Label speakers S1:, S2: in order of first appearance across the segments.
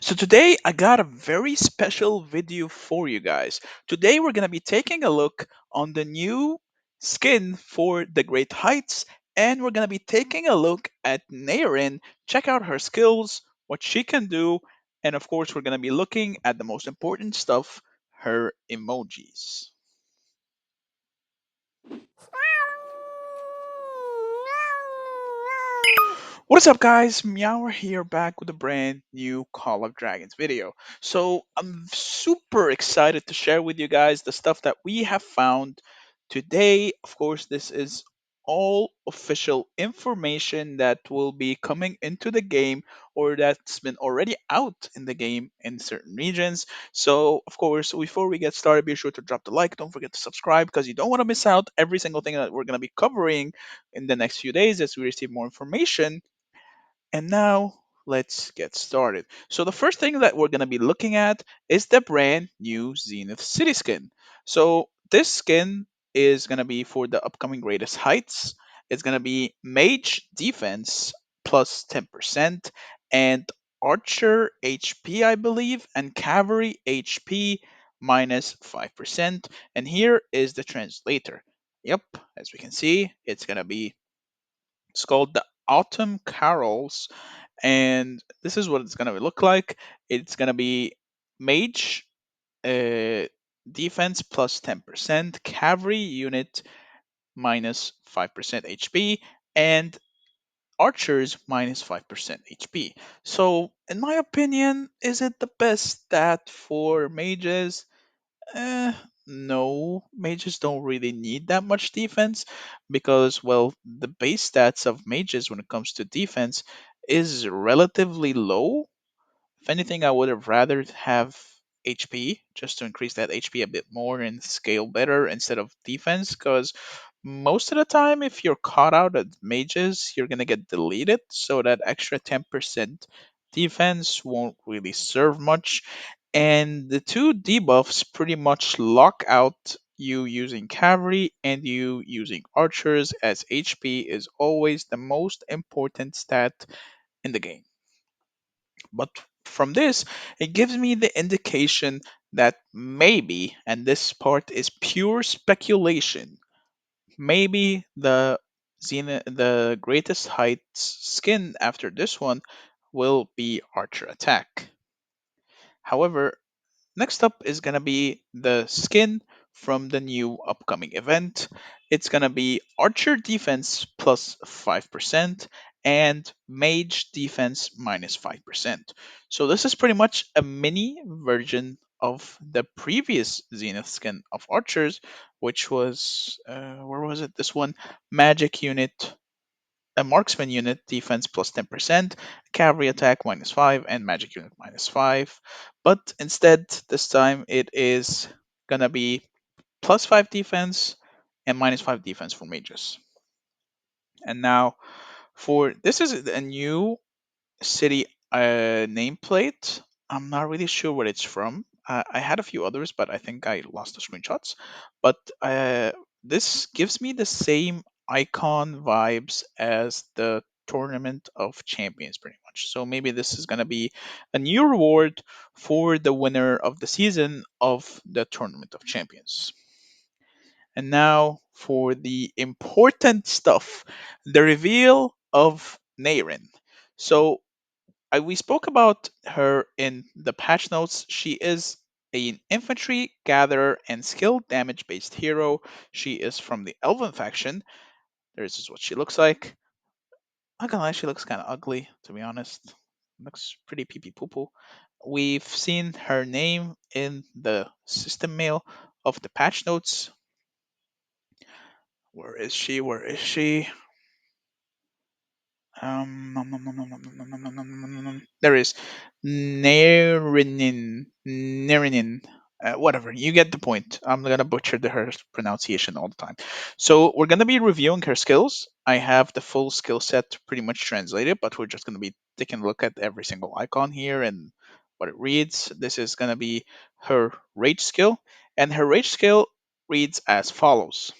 S1: So today I got a very special video for you guys. Today we're going to be taking a look on the new skin for the Great Heights, and we're going to be taking a look at Naren, check out her skills, what she can do, and of course we're going to be looking at the most important stuff, her emojis. What's up guys, Meower here back with a brand new Call of Dragons video. So I'm super excited to share with you guys the stuff that we have found today. Of course, this is all official information that will be coming into the game or that's been already out in the game in certain regions. So of course, before we get started, be sure to drop the like, don't forget to subscribe because you don't want to miss out every single thing that we're going to be covering in the next few days as we receive more information. And now let's get started. So the first thing that we're going to be looking at is the brand new Zenith City skin. So this skin is going to be for the upcoming Greatest Heights. It's going to be Mage Defense plus 10% and Archer HP, I believe, and Cavalry HP minus 5%. And here is the translator. Yep, as we can see, it's called the Autumn Carols, and this is what it's gonna look like. It's gonna be mage uh, defense plus 10%, cavalry unit minus 5% HP, and archers minus 5% HP. So, in my opinion, is it the best stat for mages? Eh, no, mages don't really need that much defense because, well, the base stats of mages when it comes to defense is relatively low. If anything, I would have rather have HP just to increase that HP a bit more and scale better instead of defense. Because most of the time, if you're caught out at mages, you're gonna get deleted. So that extra 10% defense won't really serve much. And the two debuffs pretty much lock out you using cavalry and you using archers, as HP is always the most important stat in the game. But from this, it gives me the indication that maybe, and this part is pure speculation, maybe the greatest heights skin after this one will be Archer Attack. However, next up is going to be the skin from the new upcoming event. It's going to be Archer Defense plus 5% and Mage Defense minus 5%. So this is pretty much a mini version of the previous Zenith skin of Archers, which was, where was it? This one, Magic Unit, a marksman unit defense plus 10%, cavalry attack minus 5, and magic unit minus 5. But instead, this time it is gonna be plus 5 defense and minus 5 defense for mages. And now, for this is a new city nameplate. I'm not really sure what it's from. I had a few others, but I think I lost the screenshots. But this gives me the same icon vibes as the Tournament of Champions, pretty much. So maybe this is going to be a new reward for the winner of the season of the Tournament of Champions. And now for the important stuff, the reveal of Naren. So we spoke about her in the patch notes. She is an infantry gatherer and skill damage based hero. She is from the Elven faction. This is what she looks like. I'm gonna lie, she looks kind of ugly, to be honest. Looks pretty pee pee poo poo. We've seen her name in the system mail of the patch notes. Where is she? Where is she? There is Nerinin. Whatever, you get the point. I'm gonna butcher her pronunciation all the time. So we're gonna be reviewing her skills. I have the full skill set pretty much translated, but we're just gonna be taking a look at every single icon here and what it reads. This is gonna be her rage skill, and her rage skill reads as follows.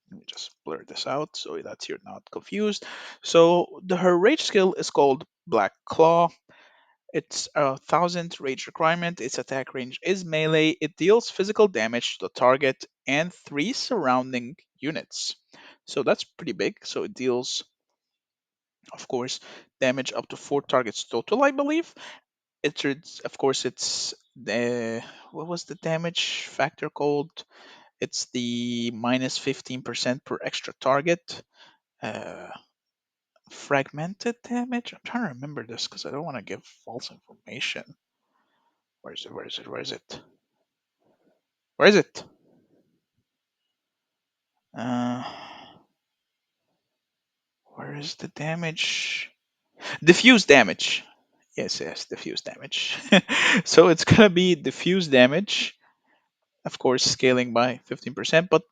S1: Let me just blur this out so that you're not confused. So her rage skill is called Black Claw. It's a thousand rage requirement. Its attack range is melee. It deals physical damage to the target and three surrounding units. So that's pretty big. So it deals, of course, damage up to four targets total, I believe. Of course, it's the what was the damage factor called? It's the minus 15% per extra target. Uh, Fragmented damage. I'm trying to remember this because I don't want to give false information. Where is it? Where is it? Where is it? Where is it? Uh, where is the damage? Diffuse damage. Yes, yes, diffuse damage. So it's gonna be diffuse damage, of course, scaling by 15%, but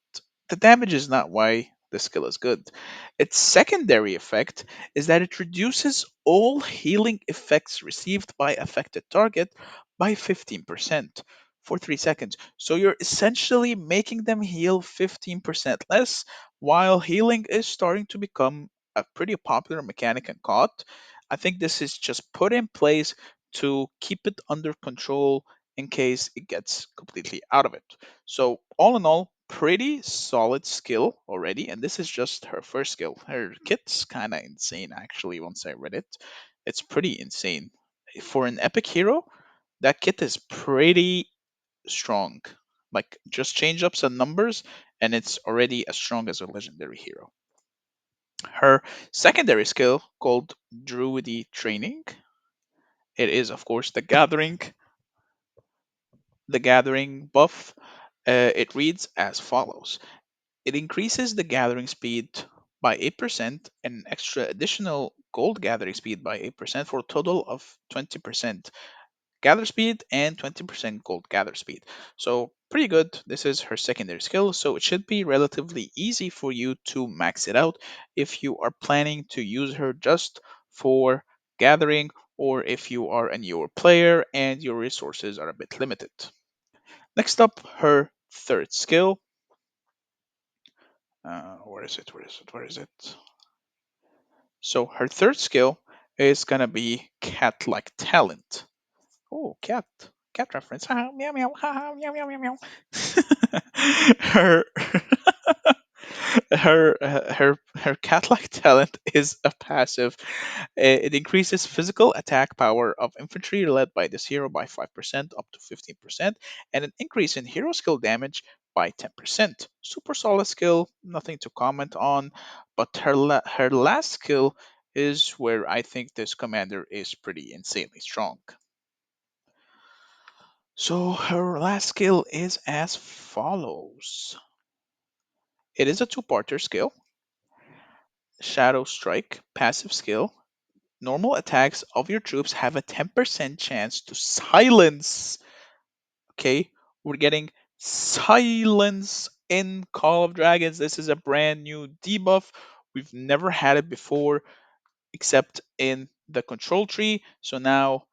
S1: the damage is not why the skill is good. Its secondary effect is that it reduces all healing effects received by affected target by 15% for 3 seconds. So you're essentially making them heal 15% less, while healing is starting to become a pretty popular mechanic in COD. I think this is just put in place to keep it under control in case it gets completely out of it. So, all in all, pretty solid skill already. And this is just her first skill. Her kit's kind of insane, actually, once I read it. It's pretty insane. For an epic hero, that kit is pretty strong. Like, just change up some numbers, and it's already as strong as a legendary hero. Her secondary skill, called Druidy Training, it is, of course, the gathering buff. It reads as follows. It increases the gathering speed by 8% and extra additional gold gathering speed by 8% for a total of 20% gather speed and 20% gold gather speed. So, pretty good. This is her secondary skill, so it should be relatively easy for you to max it out if you are planning to use her just for gathering or if you are a newer player and your resources are a bit limited. Next up, her third skill. Where is it? Where is it? Where is it? So her third skill is gonna be cat-like talent. Oh, cat, cat reference. Ha, meow meow. Ha, ha, meow meow meow meow. her her cat-like talent is a passive. It increases physical attack power of infantry led by this hero by 5% up to 15%, and an increase in hero skill damage by 10%. Super solid skill, nothing to comment on, but her last skill is where I think this commander is pretty insanely strong. So her last skill is as follows. It is a two-parter skill. Shadow Strike, passive skill. Normal attacks of your troops have a 10% chance to silence. Okay, we're getting silence in Call of Dragons. This is a brand new debuff. We've never had it before except in the control tree. So now,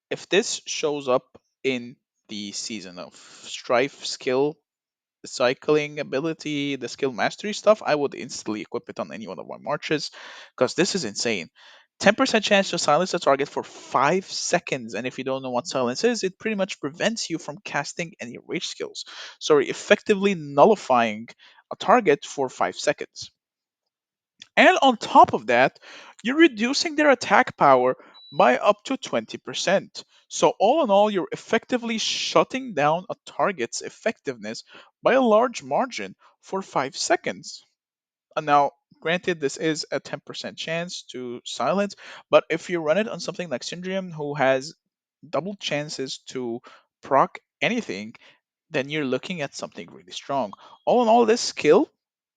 S1: if this shows up in the Season of Strife skill, the cycling ability, the skill mastery stuff, I would instantly equip it on any one of my marches because this is insane. 10% chance to silence a target for 5 seconds, and if you don't know what silence is, it pretty much prevents you from casting any rage skills. So you're effectively nullifying a target for 5 seconds. And on top of that, you're reducing their attack power by up to 20%. So, all in all, you're effectively shutting down a target's effectiveness by a large margin for 5 seconds. And now, granted, this is a 10% chance to silence, but if you run it on something like Syndrium, who has double chances to proc anything, then you're looking at something really strong. All in all, this skill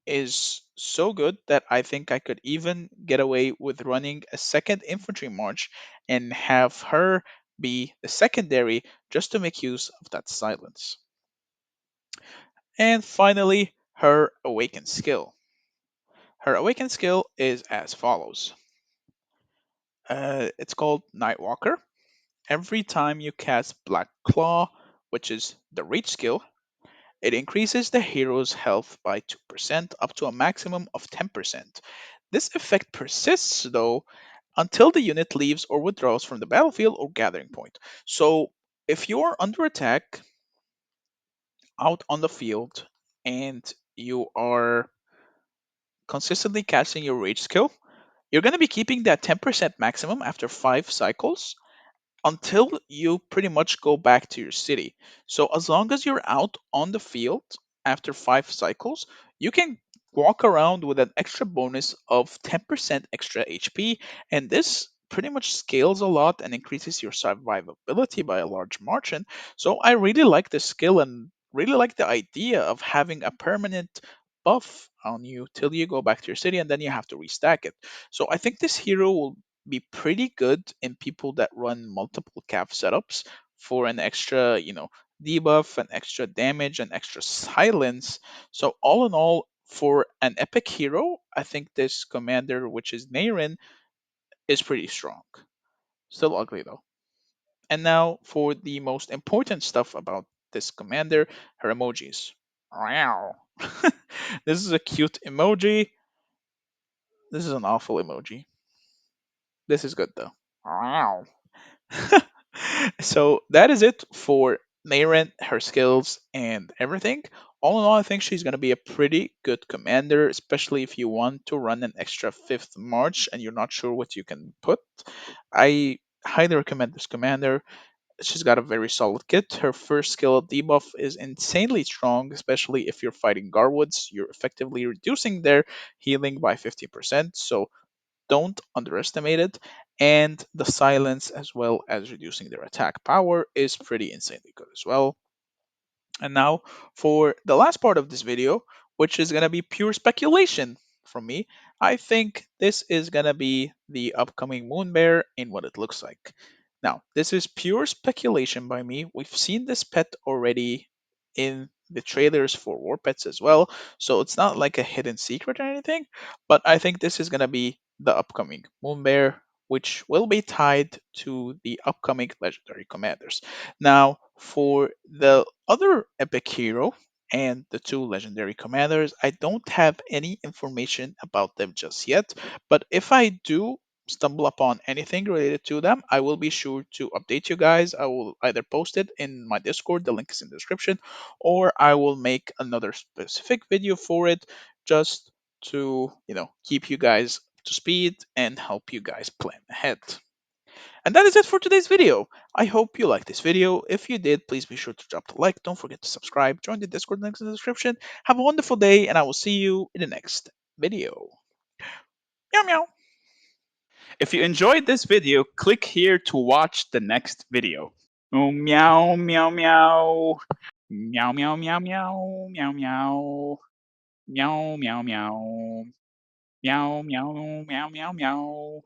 S1: is so good that I think I could even get away with running a second infantry march and have her be the secondary just to make use of that silence. And finally, her awakened skill. Her awakened skill is as follows. It's called Nightwalker. Every time you cast Black Claw, which is the reach skill, it increases the hero's health by 2% up to a maximum of 10%. This effect persists though until the unit leaves or withdraws from the battlefield or gathering point. So if you're under attack out on the field and you are consistently casting your rage skill, you're going to be keeping that 10% maximum after 5 cycles until you pretty much go back to your city. So as long as you're out on the field after 5 cycles, you can walk around with an extra bonus of 10% extra HP, and this pretty much scales a lot and increases your survivability by a large margin. So I really like the skill and really like the idea of having a permanent buff on you till you go back to your city and then you have to restack it. So I think this hero will be pretty good in people that run multiple cap setups for an extra, debuff, an extra damage, and extra silence. So all in all, for an epic hero, I think this commander, which is Naren, is pretty strong. Still ugly though. And now for the most important stuff about this commander, her emojis. Wow. This is a cute emoji. This is an awful emoji. This is good though. Wow. So that is it for Naren, her skills, and everything. All in all, I think she's going to be a pretty good commander, especially if you want to run an extra fifth march and you're not sure what you can put. I highly recommend this commander. She's got a very solid kit. Her first skill debuff is insanely strong, especially if you're fighting Garwoods. You're effectively reducing their healing by 50%. So don't underestimate it. And the silence, as well as reducing their attack power, is pretty insanely good as well. And now for the last part of this video, which is going to be pure speculation from me. I think this is going to be the upcoming Moon Bear in what it looks like. Now, this is pure speculation by me. We've seen this pet already in the trailers for War Pets as well, so it's not like a hidden secret or anything, but I think this is going to be the upcoming Moon Bear, which will be tied to the upcoming legendary commanders. Now, for the other epic hero and the two legendary commanders, I don't have any information about them just yet, but if I do stumble upon anything related to them, I will be sure to update you guys. I will either post it in my Discord, the link is in the description, or I will make another specific video for it just to, keep you guys to speed and help you guys plan ahead. And that is it for today's video. I hope you liked this video. If you did, please be sure to drop the like. Don't forget to subscribe. Join the Discord links in the description. Have a wonderful day, and I will see you in the next video. Meow meow. If you enjoyed this video, click here to watch the next video. Oh, meow meow meow. Meow meow meow meow meow meow. Meow meow meow. Meow meow meow meow meow.